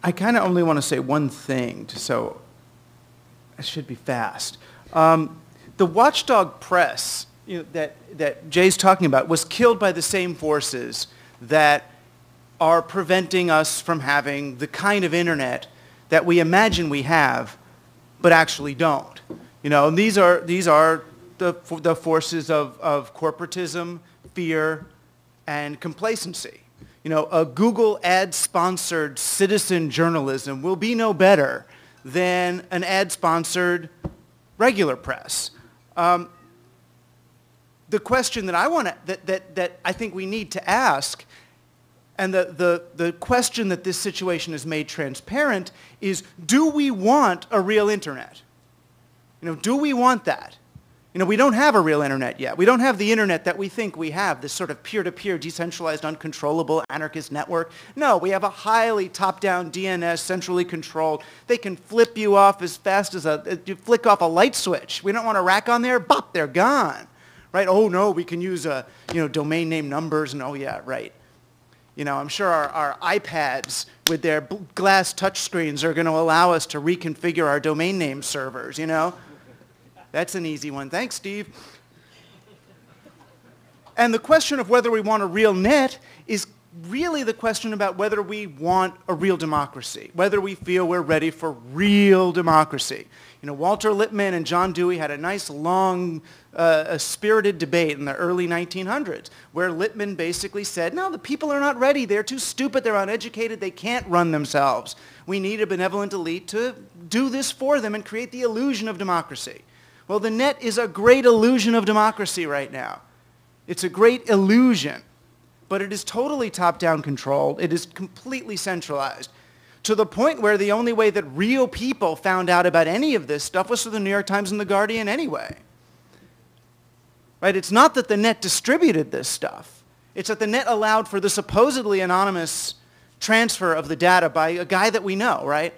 I kind of only want to say one thing, so I should be fast. The watchdog press that Jay's talking about was killed by the same forces that are preventing us from having the kind of internet that we imagine we have, but actually don't. And these are the forces of corporatism, fear, and complacency. A Google ad-sponsored citizen journalism will be no better than an ad-sponsored regular press. The question that I think we need to ask, and the question that this situation has made transparent, is: do we want a real internet? Do we want that? We don't have a real internet yet. We don't have the internet that we think we have, this sort of peer-to-peer, decentralized, uncontrollable, anarchist network. No, we have a highly top-down DNS, centrally controlled. They can flip you off as fast as you flick off a light switch. We don't want a rack on there, bop, they're gone. Right? Oh no, we can use domain name numbers, and oh yeah, right. I'm sure our iPads with their glass touchscreens are going to allow us to reconfigure our domain name servers, That's an easy one. Thanks, Steve. And the question of whether we want a real net is really the question about whether we want a real democracy, whether we feel we're ready for real democracy. Walter Lippmann and John Dewey had a nice, long, spirited debate in the early 1900s, where Lippmann basically said, no, the people are not ready. They're too stupid. They're uneducated. They can't run themselves. We need a benevolent elite to do this for them and create the illusion of democracy. Well, the net is a great illusion of democracy right now. It's a great illusion, but it is totally top-down controlled. It is completely centralized, to the point where the only way that real people found out about any of this stuff was through the New York Times and the Guardian anyway. Right? It's not that the net distributed this stuff. It's that the net allowed for the supposedly anonymous transfer of the data by a guy that we know, right?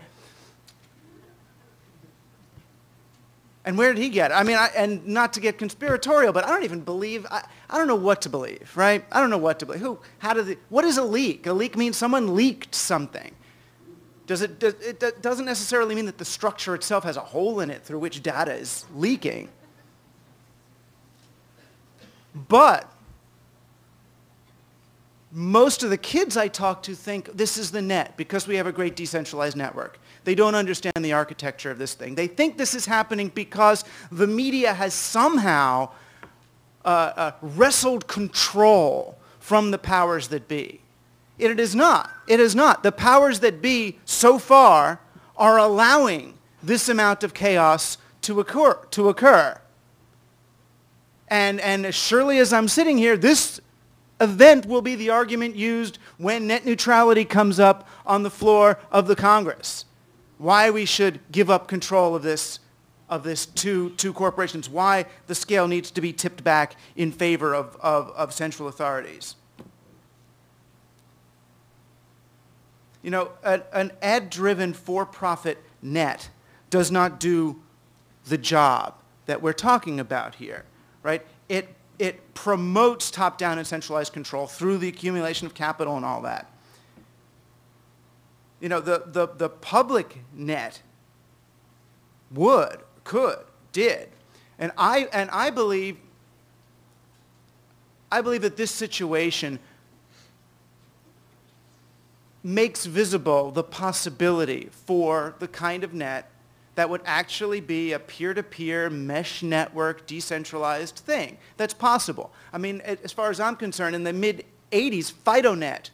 And where did he get it? And not to get conspiratorial, but I don't even believe, I don't know what to believe, right? I don't know what to believe. What is a leak? A leak means someone leaked something. It doesn't necessarily mean that the structure itself has a hole in it through which data is leaking. But most of the kids I talk to think this is the net because we have a great decentralized network. They don't understand the architecture of this thing. They think this is happening because the media has somehow wrestled control from the powers that be. It is not. It is not. The powers that be, so far, are allowing this amount of chaos to occur. And as surely as I'm sitting here, this event will be the argument used when net neutrality comes up on the floor of the Congress. Why we should give up control of this to corporations, why the scale needs to be tipped back in favor of central authorities. An ad-driven for-profit net does not do the job that we're talking about here, right? It promotes top-down and centralized control through the accumulation of capital and all that. The public net did. And I believe that this situation makes visible the possibility for the kind of net that would actually be a peer-to-peer mesh network decentralized thing. That's possible. As far as I'm concerned, in the mid-'80s, FidoNet,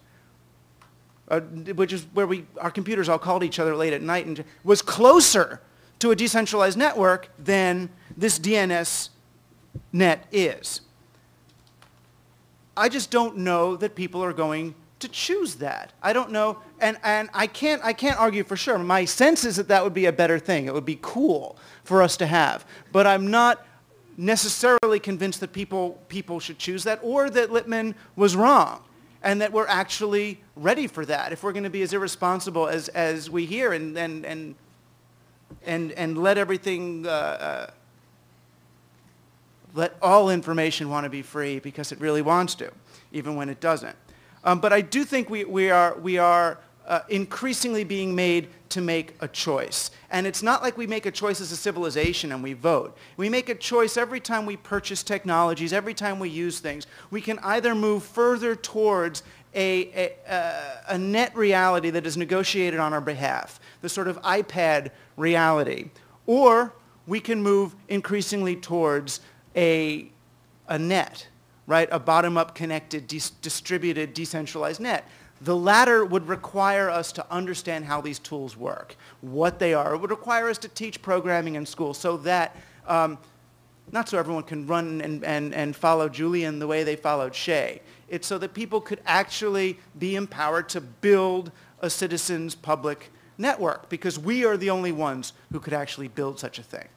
which is where our computers all called each other late at night, and was closer to a decentralized network than this DNS net is. I just don't know that people are going to choose that. I don't know, and I can't argue for sure. My sense is that would be a better thing. It would be cool for us to have. But I'm not necessarily convinced that people should choose that, or that Lippmann was wrong, and that we're actually ready for that if we're going to be as irresponsible as we hear and let everything let all information want to be free because it really wants to, even when it doesn't. But I do think we are increasingly being made to make a choice. And it's not like we make a choice as a civilization and we vote. We make a choice every time we purchase technologies, every time we use things. We can either move further towards a net reality that is negotiated on our behalf, the sort of iPad reality, or we can move increasingly towards a net, right? A bottom-up connected, distributed, decentralized net. The latter would require us to understand how these tools work, what they are. It would require us to teach programming in school so that, not so everyone can run and follow Julian the way they followed Shay. It's so that people could actually be empowered to build a citizens' public network, because we are the only ones who could actually build such a thing.